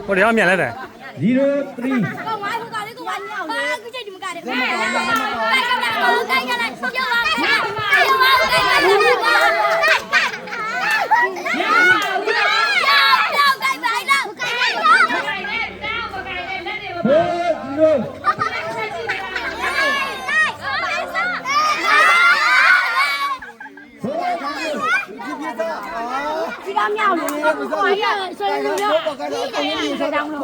我这要面来的。0-3。妙了，哎呀，生日了，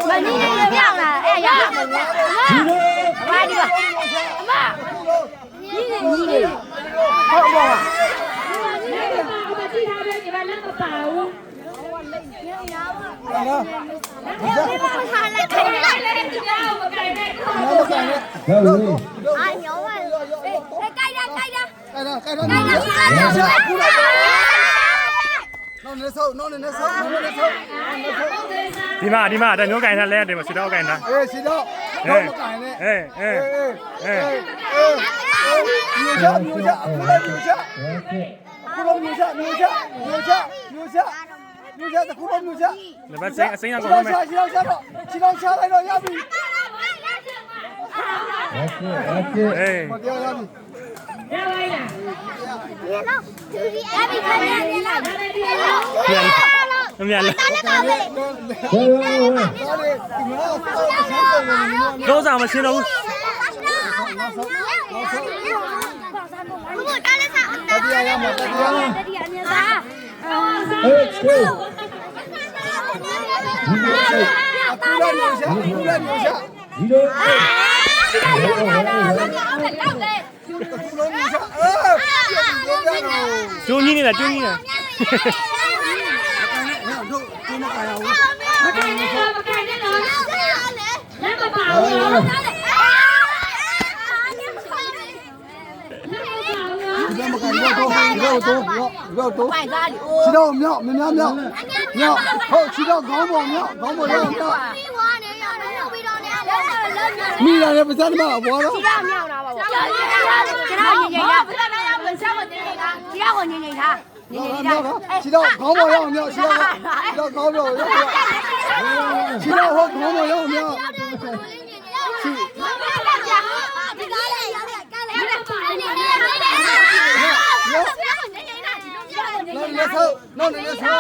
门你就妙了，哎呀，快点，妈，你，好不好？ဒီမှာတမျိုးကင်ထားလဲတယ်မစီတော့ကင်ထားအေးစီတော့တော့မကင်နဲ့အေးမျိုးချအခုလည်းမျိုးချအခုလည်းမျိုးချတခုလည်းမျိုးချဒီဘက်စိမ်းရကုန်မယ်ချတော့ချလိုက်တော့ရပြီအေးမတရားရပြီမြင်တော့စားမရှင်းတော့ဘူးတရားရမှာတရားရအခုလည်းမျိုးချကျိုးကြီးနေတာကျိုးကြီးနေချီတော့မြောက်ဟုတ်ချီတော့ခေါင်းပေါ်မြောက်မိရတယ်ပါစမ်းမဘောတော့ချီတော့မြောက်တာပါကျွန်တော်ညင်ရပါဘယ်စားမတင်နေတာချီတော့ကိုညင်နေတာချီတော့ခေါင်းပေါ်ရောက်မြောက်ချီတော့ခေါင်းပေါ်ရောက်ချီတော့ဟုတ်ခေါင်းပေါ်ရောက်မြောက်နော်နေဆော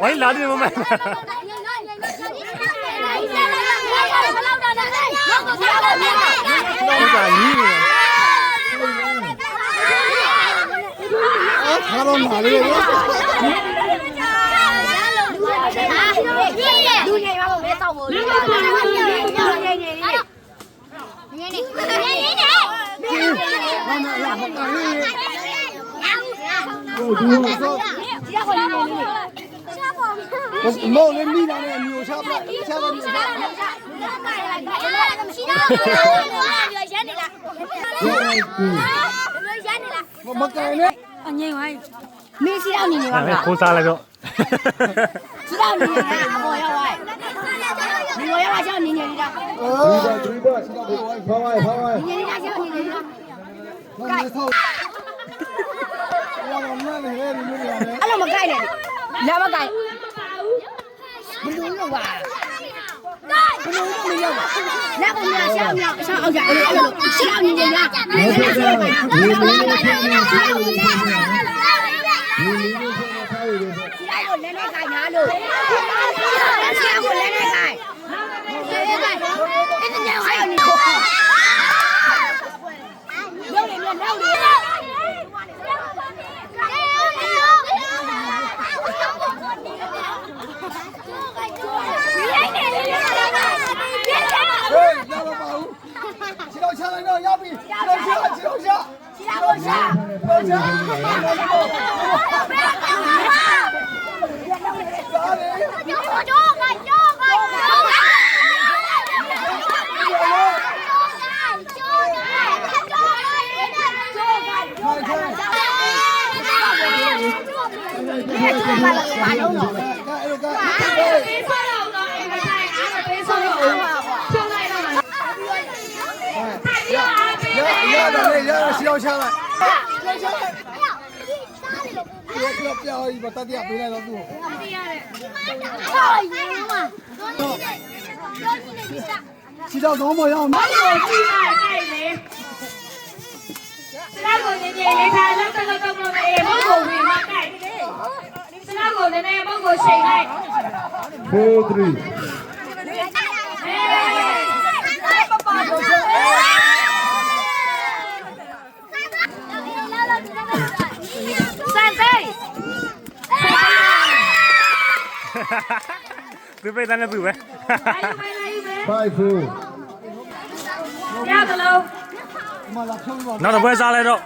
ဝိုင်းလာတယ်မမခါတော့မာလေးလူငယ်ပါဘယ်တော့မို့လူငယ်မောင်လေးမိတာနဲ့မျိုးချပလိုက်ချပါမျိုးချမကင်နဲ့အငိမ့်ဝိုင်းမင်းစီအောင်နေနေပါလားခိုးစားလိုက်တော့စီအောင်နေနေတာဘောရောက်ဝိုင်းဒီဘောရောက်ဝိုင်းရှောင်းနေနေနေတာဒီပါစီတော့ဖောင်းဝိုင်းနေနေတာရှောင်းနေနေတာကဲဆောက်ရအောင်နားလေဟဲ့ဒီလိုရတယ်အဲ့လိုမကြိုက်နဲ့လာမကြိုက်ဘယ်လိုလုပ်ပါဘယ်လိုလုပ်မလုပ်လက်ကိုမြောက်ရှောင်းအောင်ကြအဲ့လိုရှောင်းနေနေတာလက်ကိုရှောင်းပါရှောင်းကိုလည်းနဲ့ကြိုက်ညာလို့ရှောင်းကိုလည်းနဲ့ကြိုက်အဲ့ဒါကြောင့်အဲ့ဒီလုံးနေမြောက်နေချီတော့ချလိုက်တော့ရပြီချီတော့ချ ပေးဆော့တော့တော့အဲ့ဒါတိုင်းအားမပေးဆော့တော့ဘူးချုပ်လိုက်တော့မှာထိုင်ပြီးအားပေးမယ် ရရှိတော့ချလိုက်ပြောပြီးပတ်တရားပေးလိုက်တော့သူ့ ပေးရတယ် ဟာရေမတော့နေပြီစား ခြေတော့ခေါင်းပေါ်ရအောင် ဘာလို့ကြည့်လိုက်ကြိုက်လဲစကားကိုနည်းနည်းလေးထားလောက်တော့တော့အေးဘုံကိုဝင်မကြိုက်စကားကိုနည်းနည်းဘုံကိုချိန်လိုက် စံသိ သူပိတ်တဲ့နဲ့သူပဲ ရတယ်လို့ မလာဖြုံးပါ နောက်တော့ပွဲစားလိုက်တော့